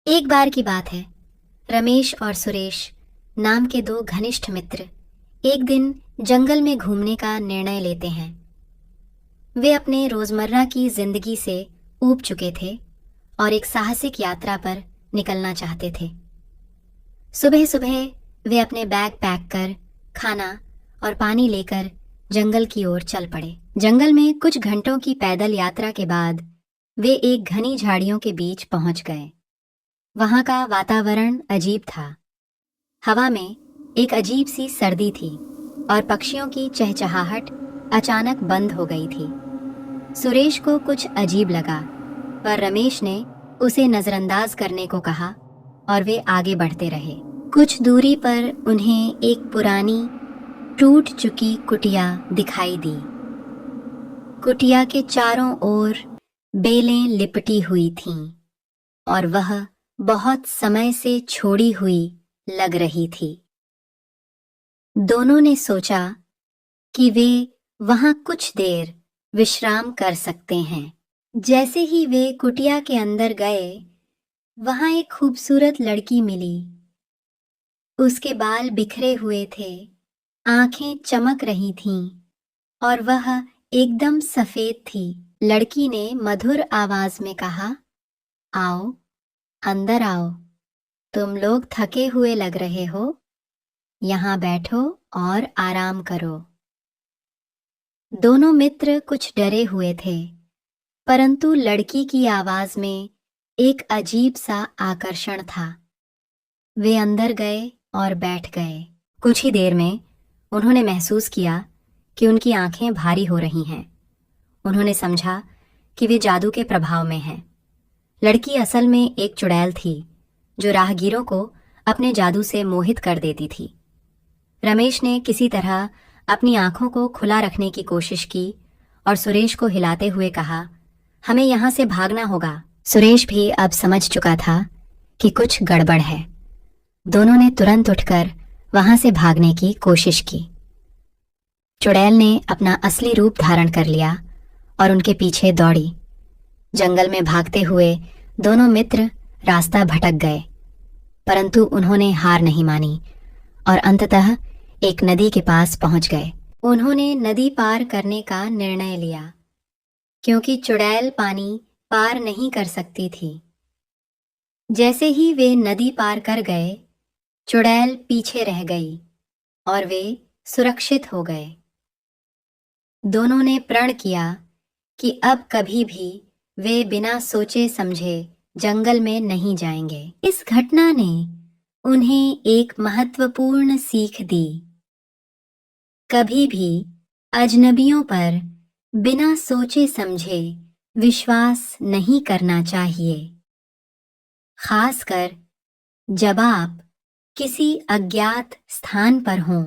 एक बार की बात है। रमेश और सुरेश नाम के दो घनिष्ठ मित्र एक दिन जंगल में घूमने का निर्णय लेते हैं। वे अपने रोजमर्रा की जिंदगी से ऊब चुके थे और एक साहसिक यात्रा पर निकलना चाहते थे। सुबह सुबह वे अपने बैग पैक कर खाना और पानी लेकर जंगल की ओर चल पड़े। जंगल में कुछ घंटों की पैदल यात्रा के बाद वे एक घनी झाड़ियों के बीच पहुंच गए। वहां का वातावरण अजीब था। हवा में एक अजीब सी सर्दी थी और पक्षियों की चहचहाहट अचानक बंद हो गई थी। सुरेश को कुछ अजीब लगा, पर रमेश ने उसे नजरअंदाज करने को कहा और वे आगे बढ़ते रहे। कुछ दूरी पर उन्हें एक पुरानी टूट चुकी कुटिया दिखाई दी। कुटिया के चारों ओर बेलें लिपटी हुई थीं और वह बहुत समय से छोड़ी हुई लग रही थी। दोनों ने सोचा कि वे वहां कुछ देर विश्राम कर सकते हैं। जैसे ही वे कुटिया के अंदर गए, वहां एक खूबसूरत लड़की मिली। उसके बाल बिखरे हुए थे, आंखें चमक रही थीं और वह एकदम सफेद थी। लड़की ने मधुर आवाज में कहा, आओ, अंदर आओ। तुम लोग थके हुए लग रहे हो। यहाँ बैठो और आराम करो। दोनों मित्र कुछ डरे हुए थे, परंतु लड़की की आवाज में एक अजीब सा आकर्षण था। वे अंदर गए और बैठ गए। कुछ ही देर में उन्होंने महसूस किया कि उनकी आंखें भारी हो रही हैं। उन्होंने समझा कि वे जादू के प्रभाव में हैं। लड़की असल में एक चुड़ैल थी जो राहगीरों को अपने जादू से मोहित कर देती थी। रमेश ने किसी तरह अपनी आंखों को खुला रखने की कोशिश की और सुरेश को हिलाते हुए कहा, हमें यहां से भागना होगा। सुरेश भी अब समझ चुका था कि कुछ गड़बड़ है। दोनों ने तुरंत उठकर वहां से भागने की कोशिश की। चुड़ैल ने अपना असली रूप धारण कर लिया और उनके पीछे दौड़ी। जंगल में भागते हुए दोनों मित्र रास्ता भटक गए, परंतु उन्होंने हार नहीं मानी और अंततः एक नदी के पास पहुंच गए। उन्होंने नदी पार करने का निर्णय लिया, क्योंकि चुड़ैल पानी पार नहीं कर सकती थी। जैसे ही वे नदी पार कर गए, चुड़ैल पीछे रह गई और वे सुरक्षित हो गए। दोनों ने प्रण किया कि अब कभी भी वे बिना सोचे समझे जंगल में नहीं जाएंगे। इस घटना ने उन्हें एक महत्वपूर्ण सीख दी। कभी भी अजनबियों पर बिना सोचे समझे विश्वास नहीं करना चाहिए, खासकर जब आप किसी अज्ञात स्थान पर हों।